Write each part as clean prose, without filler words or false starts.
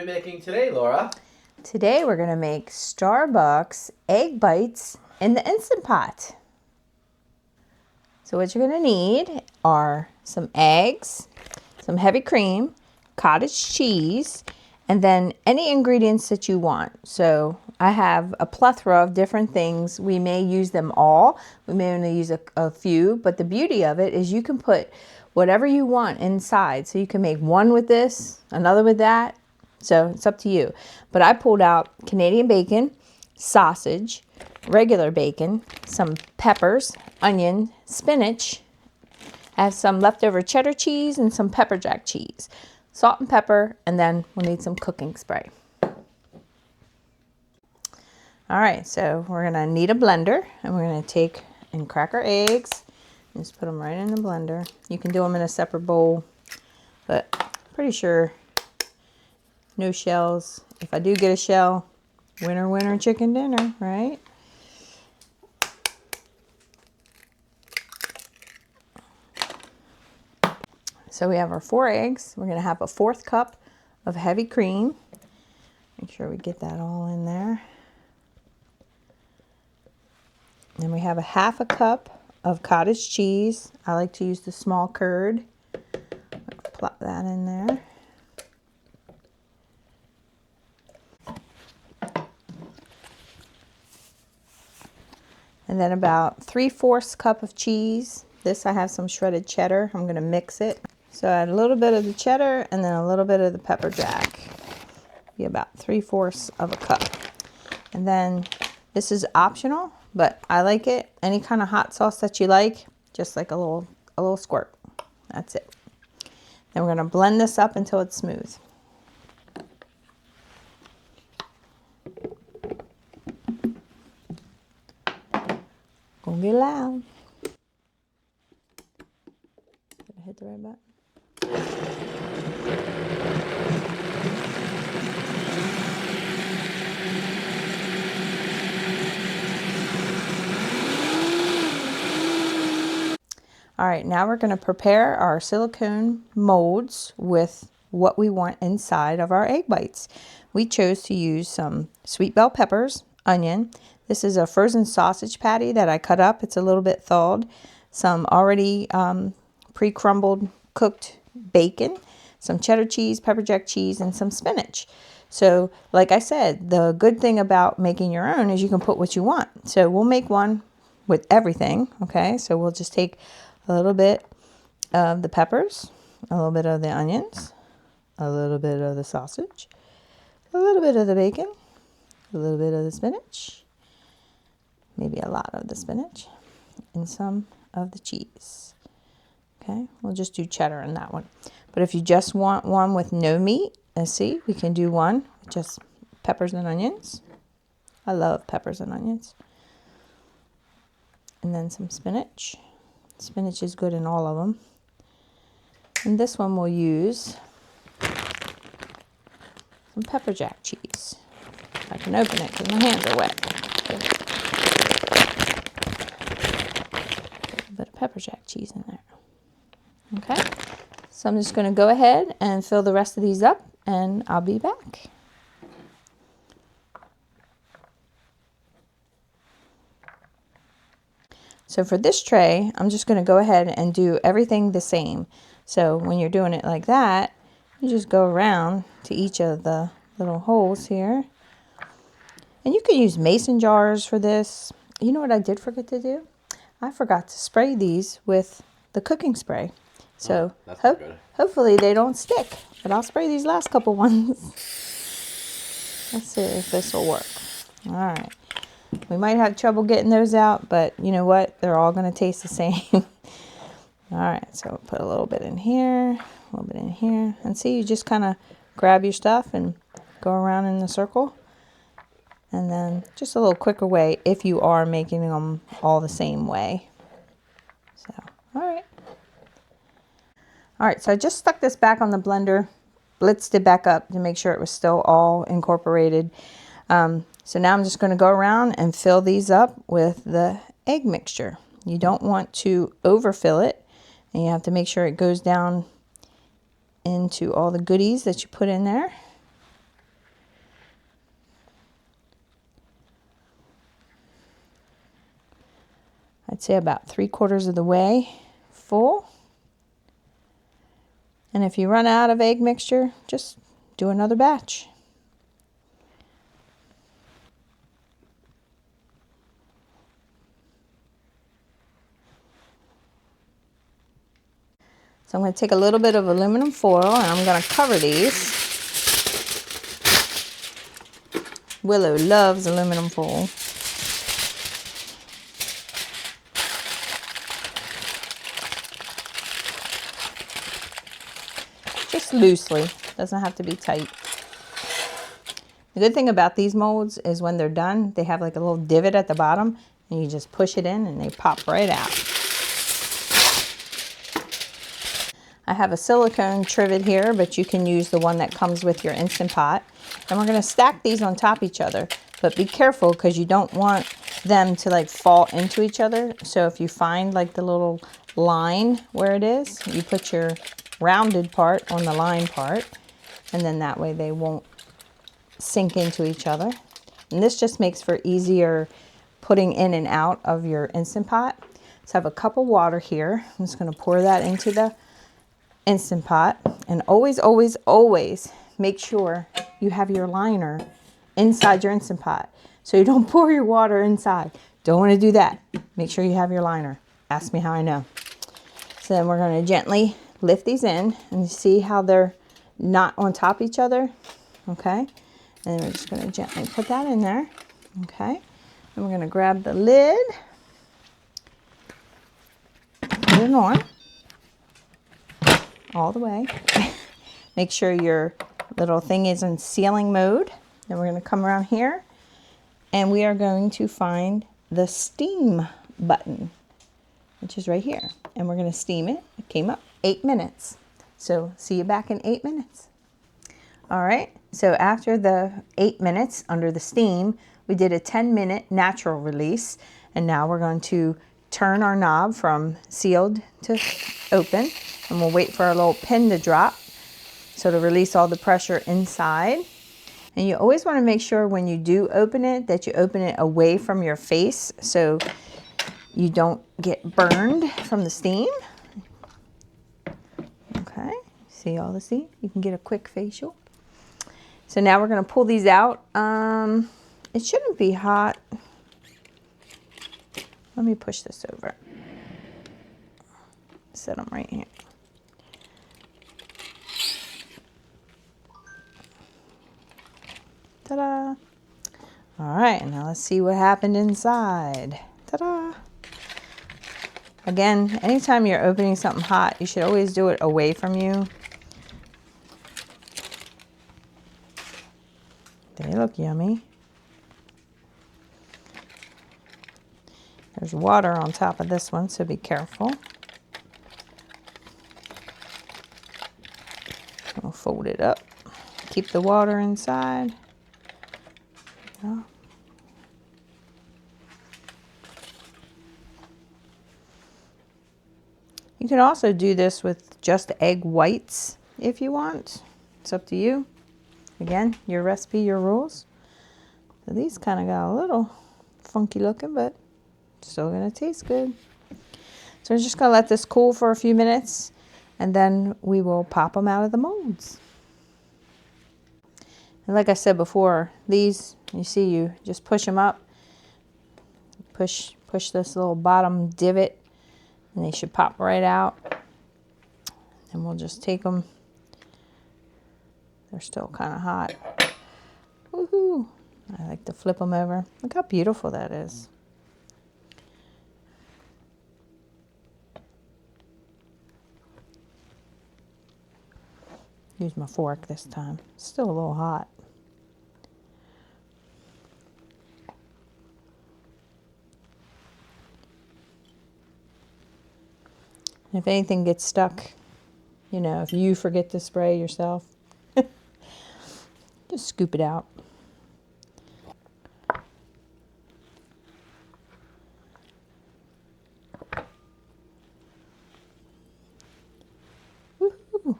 we making today, Laura? Today we're going to make Starbucks egg bites in the Instant Pot. So what you're going to need are some eggs, some heavy cream, cottage cheese, and then any ingredients that you want. So I have a plethora of different things. We may use them all. We may only use a few, but the beauty of it is you can put whatever you want inside. So you can make one with this, another with that. So it's up to you. But I pulled out Canadian bacon, sausage, regular bacon, some peppers, onion, spinach. I have some leftover cheddar cheese and some pepper jack cheese. Salt and pepper, and then we'll need some cooking spray. All right, so we're gonna need a blender, and we're gonna take and crack our eggs and just put them right in the blender. You can do them in a separate bowl, but pretty sure no shells. If I do get a shell, winner, winner, chicken dinner, right? So we have our 4 eggs. We're gonna have a 1/4 cup of heavy cream. Make sure we get that all in there. Then we have a 1/2 cup of cottage cheese. I like to use the small curd. Plop that in there. And then about 3/4 cup of cheese. This I have some shredded cheddar. I'm gonna mix it. So add a little bit of the cheddar and then a little bit of the pepper jack. Be about 3/4 of a cup. And then this is optional, but I like it. Any kind of hot sauce that you like, just like a little squirt. That's it. Then we're gonna blend this up until it's smooth. Gonna get loud. Did I hit the right button? All right, now we're going to prepare our silicone molds with what we want inside of our egg bites. We chose to use some sweet bell peppers, onion. This is a frozen sausage patty that I cut up. It's a little bit thawed. Some already pre-crumbled cooked bacon, some cheddar cheese, pepper jack cheese, and some spinach. So like I said, the good thing about making your own is you can put what you want. So we'll make one with everything, okay? So we'll just take a little bit of the peppers, a little bit of the onions, a little bit of the sausage, a little bit of the bacon, a little bit of the spinach, maybe a lot of the spinach, and some of the cheese. Okay, we'll just do cheddar in that one. But if you just want one with no meat, let's see, we can do one with just peppers and onions. I love peppers and onions. And then some spinach. Spinach is good in all of them. And this one we'll use some pepper jack cheese. I can open it because my hands are wet. A bit of pepper jack cheese in there. Okay, so I'm just going to go ahead and fill the rest of these up, and I'll be back. So for this tray, I'm just going to go ahead and do everything the same. So when you're doing it like that, you just go around to each of the little holes here. And you can use mason jars for this. You know what I did forget to do? I forgot to spray these with the cooking spray. So hopefully they don't stick. But I'll spray these last couple ones. Let's see if this will work. All right. We might have trouble getting those out, but you know what? They're all going to taste the same. All right, so we'll put a little bit in here, a little bit in here. And see, you just kind of grab your stuff and go around in the circle. And then just a little quicker way if you are making them all the same way. So, all right. All right, so I just stuck this back on the blender, blitzed it back up to make sure it was still all incorporated. So now I'm just going to go around and fill these up with the egg mixture. You don't want to overfill it, and you have to make sure it goes down into all the goodies that you put in there. I'd say about 3/4 of the way full. And if you run out of egg mixture, just do another batch. So I'm going to take a little bit of aluminum foil and I'm going to cover these. Willow loves aluminum foil. Just loosely, doesn't have to be tight. The good thing about these molds is when they're done, they have like a little divot at the bottom and you just push it in and they pop right out. I have a silicone trivet here, but you can use the one that comes with your Instant Pot. And we're going to stack these on top of each other, but be careful because you don't want them to like fall into each other. So if you find like the little line where it is, you put your rounded part on the line part, and then that way they won't sink into each other. And this just makes for easier putting in and out of your Instant Pot. So I have a cup of water here. I'm just going to pour that into the Instant Pot, and always, always, always make sure you have your liner inside your Instant Pot. So you don't pour your water inside. Don't want to do that. Make sure you have your liner. Ask me how I know. So then we're going to gently lift these in and see how they're not on top of each other. Okay. And we're just going to gently put that in there. Okay. And we're going to grab the lid, put it on all the way. Make sure your little thing is in sealing mode. Then we're going to come around here and we are going to find the steam button, which is right here. And we're going to steam it. It came up 8 minutes. So see you back in 8 minutes. All right. So after the 8 minutes under the steam, we did a 10-minute natural release. And now we're going to turn our knob from sealed to open. And we'll wait for our little pin to drop. So to release all the pressure inside. And you always want to make sure when you do open it that you open it away from your face so you don't get burned from the steam. Okay, see all the steam? You can get a quick facial. So now we're going to pull these out. It shouldn't be hot. Let me push this over. Set them right here. Ta-da! All right, now let's see what happened inside. Ta-da! Again, anytime you're opening something hot, you should always do it away from you. They look yummy. There's water on top of this one, so be careful. We'll fold it up. Keep the water inside. Yeah. You can also do this with just egg whites if you want. It's up to you. Again, your recipe, your rules. So these kind of got a little funky looking, but still gonna taste good. So we're just gonna let this cool for a few minutes and then we will pop them out of the molds. And like I said before, these, you see, you just push them up, push this little bottom divot, and they should pop right out. And we'll just take them. They're still kind of hot. Woohoo! I like to flip them over. Look how beautiful that is. Use my fork this time. Still a little hot. If anything gets stuck, you know, if you forget to spray yourself, just scoop it out. Woo-hoo.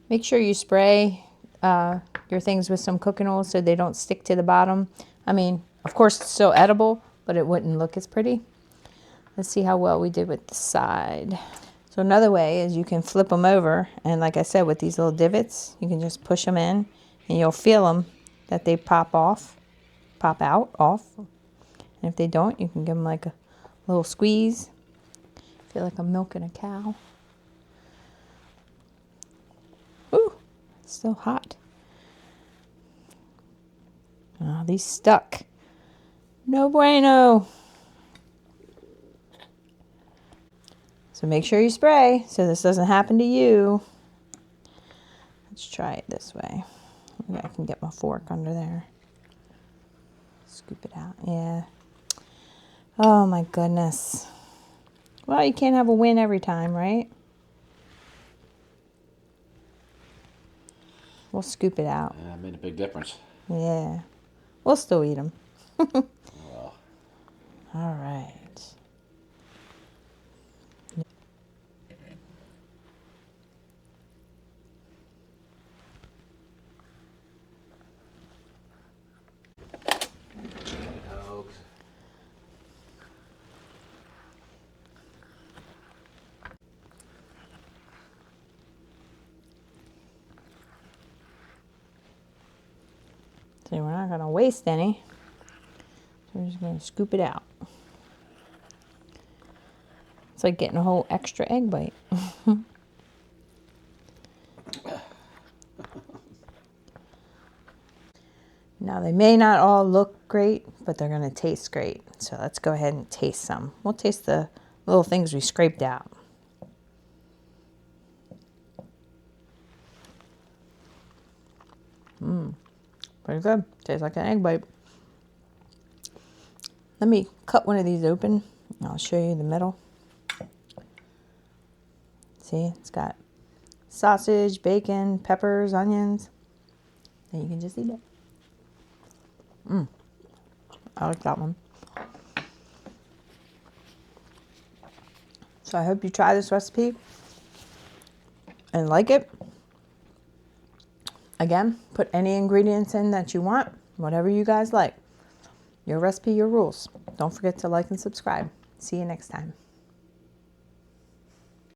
Make sure you spray your things with some cooking oil so they don't stick to the bottom. I mean, of course it's still edible, but it wouldn't look as pretty. Let's see how well we did with the side. So another way is you can flip them over, and like I said, with these little divots, you can just push them in, and you'll feel them that they pop out. And if they don't, you can give them like a little squeeze. Feel like I'm milking a cow. Ooh, it's still hot. Oh, these stuck. No bueno. So make sure you spray so this doesn't happen to you. Let's try it this way. Maybe I can get my fork under there. Scoop it out. Yeah. Oh my goodness. Well, you can't have a win every time, right? We'll scoop it out. Yeah, it made a big difference. Yeah. We'll still eat them. Well. All right. See, we're not going to waste any. So we're just going to scoop it out. It's like getting a whole extra egg bite. Now, they may not all look great, but they're going to taste great. So let's go ahead and taste some. We'll taste the little things we scraped out. Pretty good. Tastes like an egg bite. Let me cut one of these open. And I'll show you the middle. See, it's got sausage, bacon, peppers, onions. And you can just eat it. I like that one. So I hope you try this recipe and like it. Again, put any ingredients in that you want, whatever you guys like. Your recipe, your rules. Don't forget to like and subscribe. See you next time.